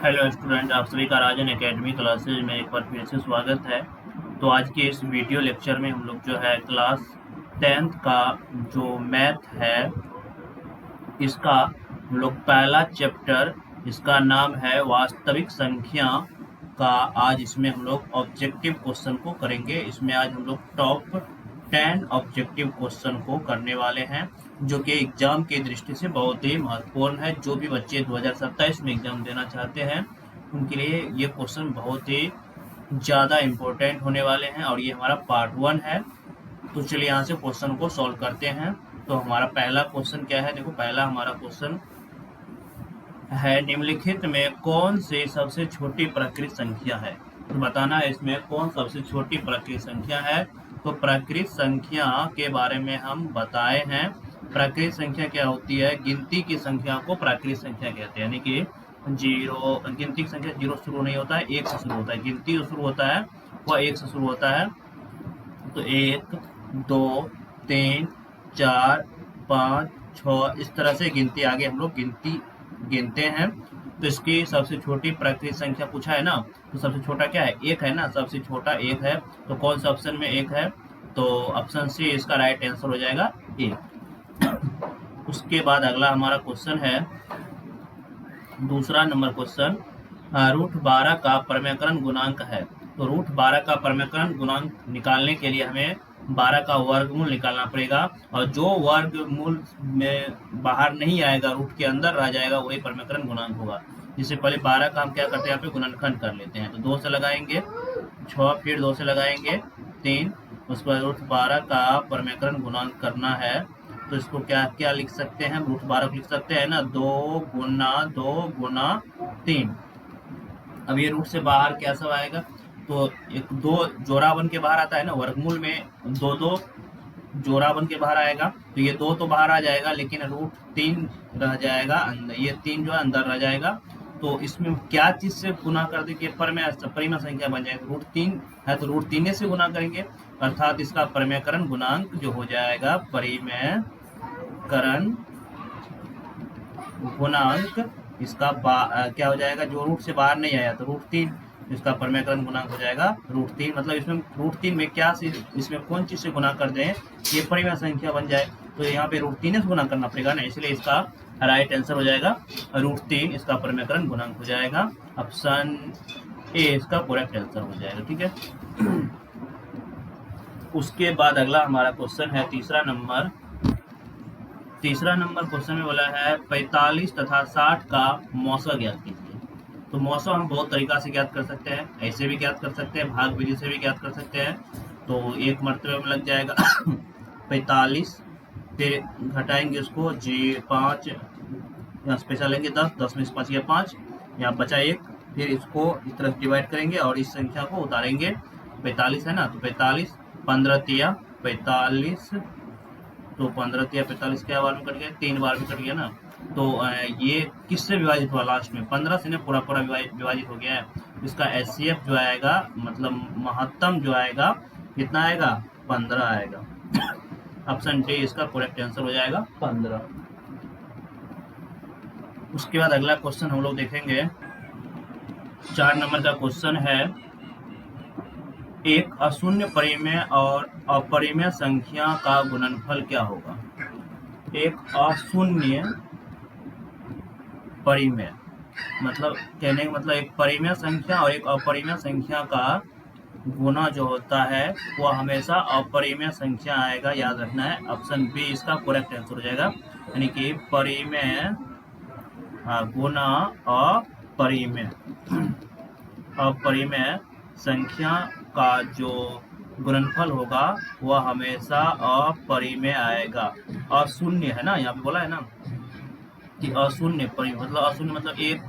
Hello student, आप सभी का राजन एकेडमी क्लासेज में एक बार फिर से स्वागत है। तो आज के इस वीडियो लेक्चर में हम लोग जो है क्लास 10th का जो मैथ है इसका हम लोग पहला चैप्टर, इसका नाम है वास्तविक संख्या का। आज इसमें हम लोग ऑब्जेक्टिव क्वेश्चन को करेंगे। इसमें आज हम लोग टॉप 10 ऑब्जेक्टिव क्वेश्चन को करने वाले हैं, जो कि एग्जाम की दृष्टि से बहुत ही महत्वपूर्ण है। जो भी बच्चे 2027 में एग्जाम देना चाहते हैं उनके लिए ये क्वेश्चन बहुत ही ज़्यादा इम्पोर्टेंट होने वाले हैं, और ये हमारा पार्ट 1 है। तो चलिए यहाँ से क्वेश्चन को सॉल्व करते हैं। तो हमारा पहला क्वेश्चन क्या है, देखो पहला हमारा क्वेश्चन है, निम्नलिखित में कौन सी सबसे छोटी प्राकृत संख्या है। तो बताना है इसमें कौन सबसे छोटी प्राकृत संख्या है। तो प्राकृत संख्या के बारे में हम बताए हैं। प्राकृत संख्या क्या होती है, गिनती की संख्या को प्राकृत संख्या कहते हैं। यानी कि गिनती की संख्या जीरो शुरू नहीं होता है, एक से शुरू होता है। गिनती जो शुरू होता है वह एक से शुरू होता है। तो 1 2 3 4 5 6 इस तरह से गिनती आगे हम लोग गिनते हैं। तो इसकी सबसे छोटी प्राकृत संख्या पूछा है ना, तो सबसे छोटा क्या है, एक है ना, सबसे छोटा एक है। तो कौन सा ऑप्शन में एक है, तो ऑप्शन सी इसका राइट आंसर हो जाएगा एक। उसके बाद अगला हमारा क्वेश्चन है, दूसरा नंबर क्वेश्चन, √12 का प्रमेयकरण गुणांक है। तो √12 का प्रमेयकरण गुणांक निकालने के लिए हमें 12 का वर्गमूल निकालना पड़ेगा, और जो वर्गमूल में बाहर नहीं आएगा, रूट के अंदर रह जाएगा, वही प्रमेयकरण गुणांक होगा। जिससे पहले 12 का हम क्या करते हैं, यहाँ पे गुणनखंड कर लेते हैं। तो 2 से लगाएंगे 6, फिर 2 से लगाएंगे 3, उसके बाद √12 का प्रमेयकरण गुणांक करना है। तो इसको क्या क्या लिख सकते हैं, √12 को लिख सकते हैं ना, 2 गुना 3। अब ये रूट से बाहर क्या सब आएगा, तो एक 2 जोड़ा बन के बाहर आता है ना, वर्गमूल में 2 जोड़ा बन के बाहर आएगा। तो ये 2 तो बाहर आ जाएगा, लेकिन √3 रह जाएगा अंदर, ये 3 जो है अंदर रह जाएगा। तो इसमें क्या चीज से गुना कर देंगे, परिमेय संख्या बन जाएगी। √3 है तो √3 से गुना करेंगे, अर्थात इसका परिमेयकरण गुणांक जो हो जाएगा, परिमेयकरण गुणांक इसका क्या हो जाएगा, जो रूट से बाहर नहीं आया तो √3, इसका परिमेयकरण गुणांक हो जाएगा √3। मतलब इसमें √3 में क्या से, इसमें कौन चीज से गुना कर दें ये परिमेय संख्या बन जाए, तो यहाँ पे √3 से गुना करना पड़ेगा ना, इसलिए इसका राइट आंसर हो जाएगा √3, इसका परिमेयकरण गुणांक हो जाएगा। ऑप्शन ए इसका करेक्ट आंसर हो जाएगा। ठीक है। उसके बाद अगला हमारा क्वेश्चन है, तीसरा नंबर क्वेश्चन में बोला है 45 तथा 60 का मौसा ज्ञात कीजिए। तो मौसा हम बहुत तरीका से ज्ञात कर सकते हैं, ऐसे भी ज्ञात कर सकते हैं, भाग विधि से भी ज्ञात कर सकते हैं। तो एक मरतबे में लग जाएगा 45, फिर घटाएंगे उसको जी 5, यहाँ स्पेशल लेंगे 10 में से 5 या 5, यहाँ बचा 1, फिर इसको इस तरह डिवाइड करेंगे और इस संख्या को उतारेंगे। 45 है ना, तो 45 15 तिया 45, तो 15 तिया 45 क्या बार में कट गया, 3 बार में कट गया ना। तो ये किससे विभाजित हुआ, लास्ट में 15 से ना पूरा विभाजित हो गया है। इसका HCF जो आएगा, मतलब महत्तम जो आएगा, कितना आएगा, 15 आएगा। ऑप्शन डी इसका करेक्ट आंसर हो जाएगा 15। उसके बाद अगला क्वेश्चन हम लोग देखेंगे, 4 नंबर का क्वेश्चन है, एक अशून्य परिमेय और अपरिमेय संख्या का गुणनफल क्या होगा। एक अशून्य परिमेय मतलब कहने का मतलब एक परिमेय संख्या और एक अपरिमेय संख्या का गुना जो होता है वह हमेशा अपरिमेय संख्या आएगा, याद रखना है। ऑप्शन बी इसका करेक्ट आंसर हो जाएगा, यानी कि परिमेय गुना अपरिमेय संख्या का जो गुणनफल होगा वह हमेशा अपरिमेय आएगा। अशून्य है ना, यहाँ पे बोला है ना कि अशून्य मतलब अशून्य मतलब 1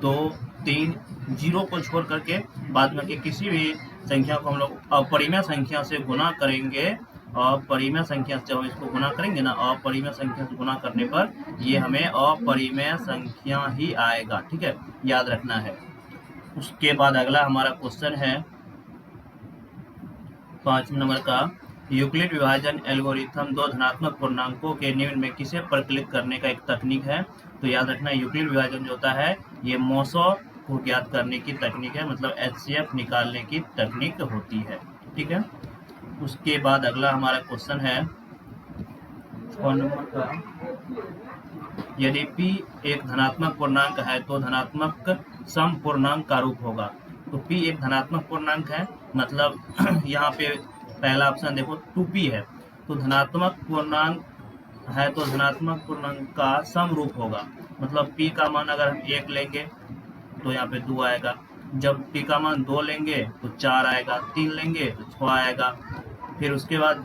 2 3 जीरो को छोड़ करके बाद में किसी भी संख्या को हम लोग अपरिमेय संख्या से गुना करेंगे। अपरिमेय संख्या से जब इसको गुना करेंगे ना, अपरिमेय संख्या से गुना करने पर ये हमें अपरिमेय संख्या ही आएगा। ठीक है, याद रखना है। उसके बाद अगला हमारा क्वेश्चन है 5 नंबर का, यूक्लिड विभाजन एल्गोरिथम दो धनात्मक पूर्णांकों के निम्न में किसे परिकलित करने का एक तकनीक है। तो याद रखना यूक्लिड विभाजन जो होता है ये मौसो को ज्ञात करने की तकनीक है, मतलब HCF निकालने की तकनीक होती है। ठीक है, उसके बाद अगला हमारा क्वेश्चन है 6 नंबर का, यदि P एक धनात्मक पूर्णांक है तो धनात्मक सम पूर्णांक का रूप होगा। तो P एक धनात्मक पूर्णांक है, मतलब यहाँ पे पहला ऑप्शन देखो 2P है, तो धनात्मक पूर्णांक है तो धनात्मक पूर्णांक का सम रूप होगा। मतलब P का मान अगर हम 1 लेंगे तो यहाँ पे 2 आएगा, जब P का मान 2 लेंगे तो 4 आएगा, 3 लेंगे तो 6 आएगा, फिर उसके बाद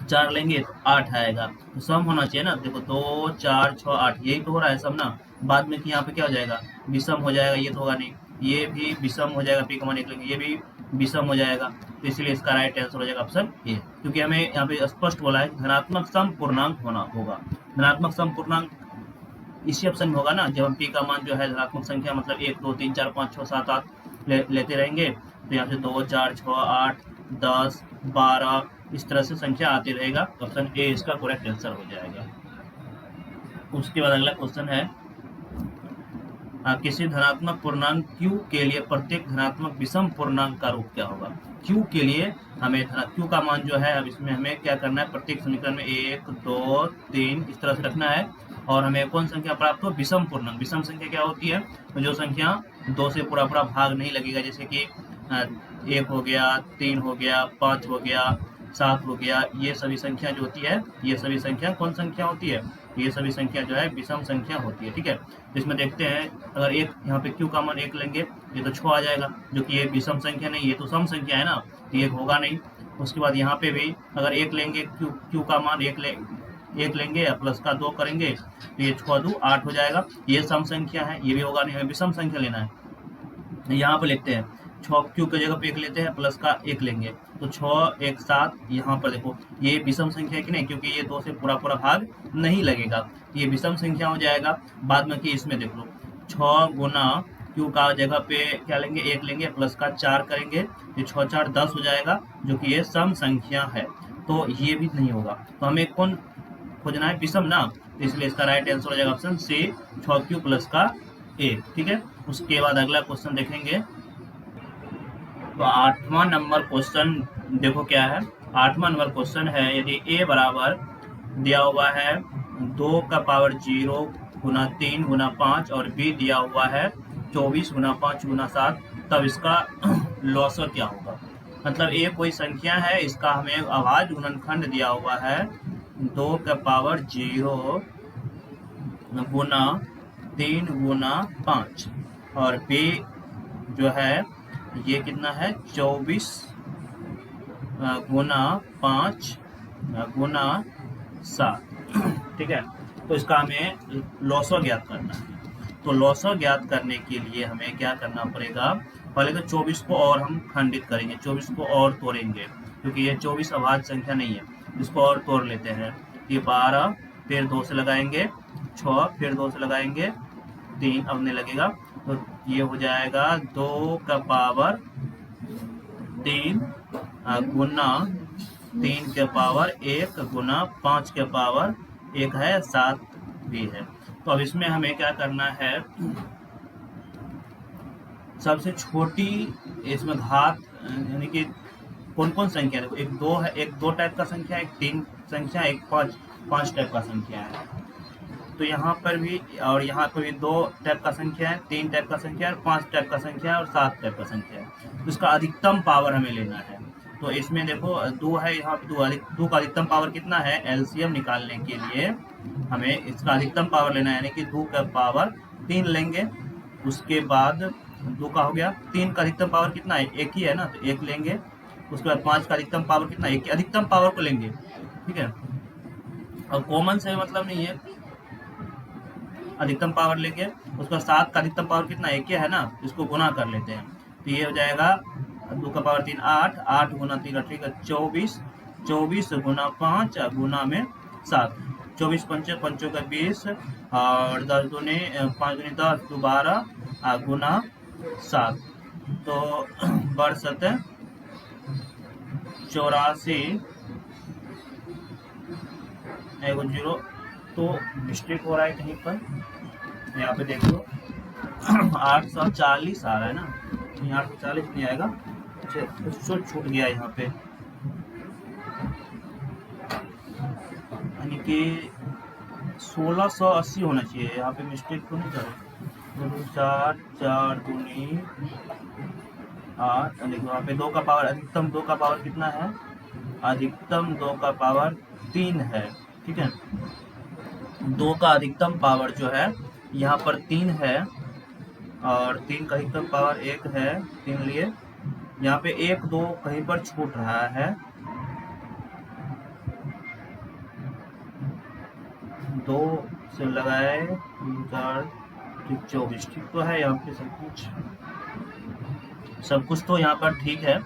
4 लेंगे तो 8 आएगा। तो सम होना चाहिए ना, देखो 2 4 6 8 यही तो हो रहा है सम ना। बाद में कि यहाँ पे क्या हो जाएगा, विषम हो जाएगा, ये तो होगा नहीं, ये भी विषम हो जाएगा, P का मान 1 लेंगे ये भी विषम हो जाएगा। तो इसलिए इसका राइट आंसर हो जाएगा ऑप्शन ए, क्योंकि हमें यहाँ पे स्पष्ट बोला है धनात्मक सम पूर्णांक होना होगा। धनात्मक सम पूर्णांक इसी ऑप्शन में होगा ना, जब हम P का मान जो है धनात्मक संख्या मतलब 1 2 3 4 5 6 7 8 लेते रहेंगे, तो यहाँ से 2 4 6 8 10 12 इस तरह से संख्या आती रहेगा। ऑप्शन ए इसका करेक्ट आंसर हो जाएगा। उसके बाद अगला क्वेश्चन है, किसी धनात्मक पूर्णांक Q के लिए प्रत्येक धनात्मक विषम पूर्णांक का रूप क्या होगा। Q के लिए हमें Q का मान जो है, अब इसमें हमें क्या करना है, प्रत्येक समीकरण में 1 2 3 इस तरह से रखना है, और हमें कौन संख्या प्राप्त हो, विषम पूर्णांक। विषम संख्या क्या होती है, तो जो संख्या 2 से पूरा पूरा भाग नहीं लगेगा, जैसे कि 1 हो गया, 3 हो गया, 5 हो गया, 7 हो गया, ये सभी संख्या जो होती है, ये सभी संख्या कौन संख्या होती है, ये सभी संख्या जो है विषम संख्या होती है। ठीक है, इसमें देखते हैं, अगर एक यहाँ पे Q का मान 1 लेंगे ये तो 6 आ जाएगा, जो कि ये विषम संख्या नहीं, ये तो सम संख्या है ना, तो ये होगा नहीं। उसके बाद यहाँ पे भी अगर 1 लेंगे, Q का मान 1 लेंगे या प्लस का 2 करेंगे तो ये 6 2 8 हो जाएगा, ये सम संख्या है, ये भी होगा नहीं, हमें विषम संख्या लेना है। यहाँ पे लिखते हैं 6 Q की जगह पे 1 लेते हैं, प्लस का 1 लेंगे तो 6 1 7, यहाँ पर देखो ये विषम संख्या है कि नहीं, क्योंकि ये 2 से पूरा पूरा भाग नहीं लगेगा, ये विषम संख्या हो जाएगा। बाद में कि इसमें देख लो 6 गुना Q का जगह पे क्या लेंगे, 1 लेंगे, प्लस का 4 करेंगे, ये 6 4 10 हो जाएगा, जो कि ये सम संख्या है, तो ये भी नहीं होगा। तो हमें कौन खोजना है, विषम ना, तो इसलिए इसका राइट आंसर हो जाएगा ऑप्शन सी 6Q प्लस का 1। ठीक है, उसके बाद अगला क्वेश्चन देखेंगे, तो 8वां नंबर क्वेश्चन देखो क्या है। 8वां नंबर क्वेश्चन है, यदि A बराबर दिया हुआ है 2 का पावर 0 गुना 3 गुना 5 और B दिया हुआ है 24 गुना 5 गुना 7, तब इसका लॉसर क्या होगा। मतलब A कोई संख्या है, इसका हमें अभाज्य गुणनखंड दिया हुआ है 2 का पावर 0 गुना 3 गुना 5, और B जो है ये कितना है 24 गुना 5 गुना 7। ठीक है, तो इसका हमें लॉसर ज्ञात करना है। तो लॉसर ज्ञात करने के लिए हमें क्या करना पड़ेगा, पहले तो 24 को और हम खंडित करेंगे, 24 को और तोड़ेंगे, क्योंकि ये 24 अभाज्य संख्या नहीं है, इसको और तोड़ लेते हैं। ये 12, फिर 2 से लगाएंगे 6, फिर 2 से लगाएंगे 3, अब नहीं लगेगा, तो ये हो जाएगा 2 का पावर 3 गुना 3 के पावर 1 गुना 5 के पावर 1 है, 7 भी है। तो अब इसमें हमें क्या करना है, सबसे छोटी इसमें घात यानी कि कौन कौन संख्या, देखो एक 2 है, एक 2 टाइप का संख्या, एक 3 संख्या, एक 5 टाइप का संख्या है। तो यहाँ पर भी और यहाँ पर भी 2 टाइप का संख्या है, 3 टाइप का संख्या है, 5 टाइप का संख्या है और 7 टाइप का संख्या है। तो इसका अधिकतम पावर हमें लेना है। तो इसमें देखो 2 है, यहाँ पे 2 का अधिकतम पावर कितना है, एलसीएम निकालने के लिए हमें इसका अधिकतम पावर लेना है, यानी कि 2 का पावर 3 लेंगे। उसके बाद 2 का हो गया, 3 का अधिकतम पावर कितना है, 1 ही है ना, तो 1 लेंगे। उसके बाद 5 का अधिकतम पावर कितना है, 1 अधिकतम पावर को लेंगे। ठीक है, और कॉमन से मतलब नहीं है, अधिकतम पावर लेंगे। उसका 7 का अधिकतम पावर कितना, 1 है ना, इसको गुना कर लेते हैं, तो ये हो जाएगा 2 का पावर 3 8, 8 गुना 3 ठीक है 24, 24 गुना 5 गुना में 7, 24 पंचे पंचों का 20 और 10 दूनी 5 दूनी 10 12 गुना 7, तो बढ़ सते 84 एगो 0, तो मिस्टेक हो रहा है कहीं पर, यहाँ पे देख लो 840 आ रहा है ना, नहीं 840 नहीं आएगा, छूट गया यहाँ पे, यानी कि 1680 होना चाहिए, यहाँ पे मिस्टेक तो नहीं कर रहे। 4 4 दूनी 8, देखो यहाँ पे 2 का पावर, अधिकतम 2 का पावर कितना है, अधिकतम 2 का पावर 3 है, ठीक है। 2 का अधिकतम पावर जो है यहाँ पर 3 है, और 3 का अधिकतम पावर 1 है, 3 लिए यहाँ पे 1 2 कहीं पर छूट रहा है, 2 से लगाए 3 4 24, ठीक तो है यहाँ पे सब कुछ तो यहाँ पर ठीक है,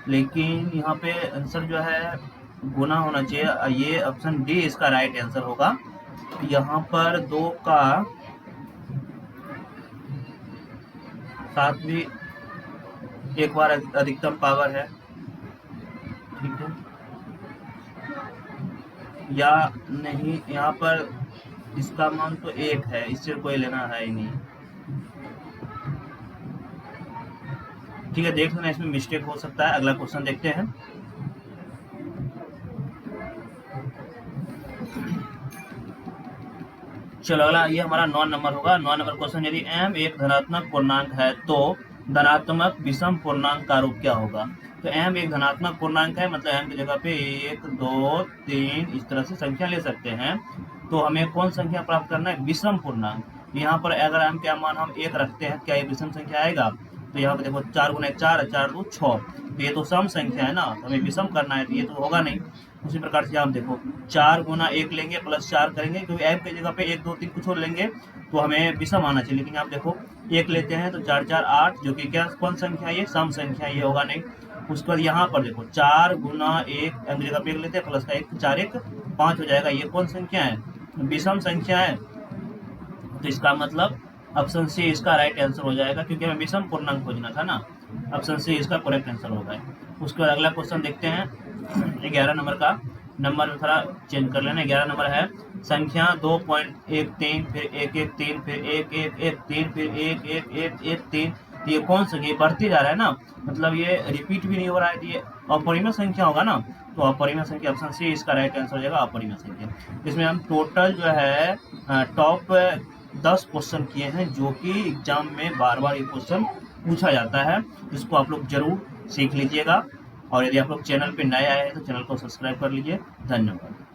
लेकिन यहाँ पे आंसर जो है गुना होना चाहिए, ये ऑप्शन डी इसका राइट आंसर होगा। यहाँ पर 2 का साथ भी एक बार अधिकतम पावर है, ठीक है, या नहीं, यहाँ पर इसका मान तो 1 है, इससे कोई लेना है ही नहीं, ठीक है। देख लेना, इसमें मिस्टेक हो सकता है। अगला क्वेश्चन देखते हैं। चलो अगला, ये हमारा 9 नंबर होगा। 9 नंबर क्वेश्चन, यदि m एक धनात्मक पूर्णांक है तो धनात्मक विषम पूर्णांक का रूप क्या होगा। तो m एक धनात्मक पूर्णांक है, मतलब m की जगह पे 1 2 3 इस तरह से संख्या ले सकते हैं। तो हमें कौन संख्या प्राप्त करना है, विषम पूर्णांक। यहाँ पर अगर m का मान हम 1 रखते हैं, क्या ये विषम संख्या आएगा। तो यहाँ पे देखो 4 गुना 4 4 2 6, तो ये तो सम संख्या है ना, तो हमें विषम करना है, तो ये तो होगा नहीं। उसी प्रकार से हम देखो 4 गुना 1 लेंगे प्लस 4 करेंगे, क्योंकि m की जगह पे 1 2 3 कुछ और लेंगे तो हमें विषम आना चाहिए, लेकिन आप देखो 1 लेते हैं तो 4 4 8, जो कि क्या कौन संख्या है, ये सम संख्या, ये होगा नहीं। उसके बाद यहाँ पर देखो 4 गुना 1 m की जगह पे 1 लेते हैं प्लस का 1 4 1 5 हो जाएगा, ये कौन संख्या है, विषम संख्या है। तो इसका मतलब ऑप्शन सी इसका राइट आंसर हो जाएगा, क्योंकि हमें विषम पूर्णांक खोजना था ना। ऑप्शन सी इसका करेक्ट आंसर होगा। उसके बाद अगला क्वेश्चन देखते हैं, 11 नंबर का। नंबर में थोड़ा चेंज कर लेना। 11 नंबर है, संख्या 2.13 फिर 113 फिर 1113 फिर 1113, ये कौन सा, ये बढ़ती जा रहा है ना, मतलब ये रिपीट भी नहीं हो रहा है, तो ये अपरिमेय संख्या होगा ना। तो अपरिमेय संख्या, ऑप्शन सी इसका राइट आंसर हो जाएगा, अपरिमेय संख्या। इसमें हम टोटल जो है टॉप 10 क्वेश्चन किए हैं, जो कि एग्जाम में बार बार ये क्वेश्चन पूछा जाता है। इसको आप लोग जरूर सीख लीजिएगा, और यदि आप लोग चैनल पे नए आए हैं तो चैनल को सब्सक्राइब कर लीजिए। धन्यवाद।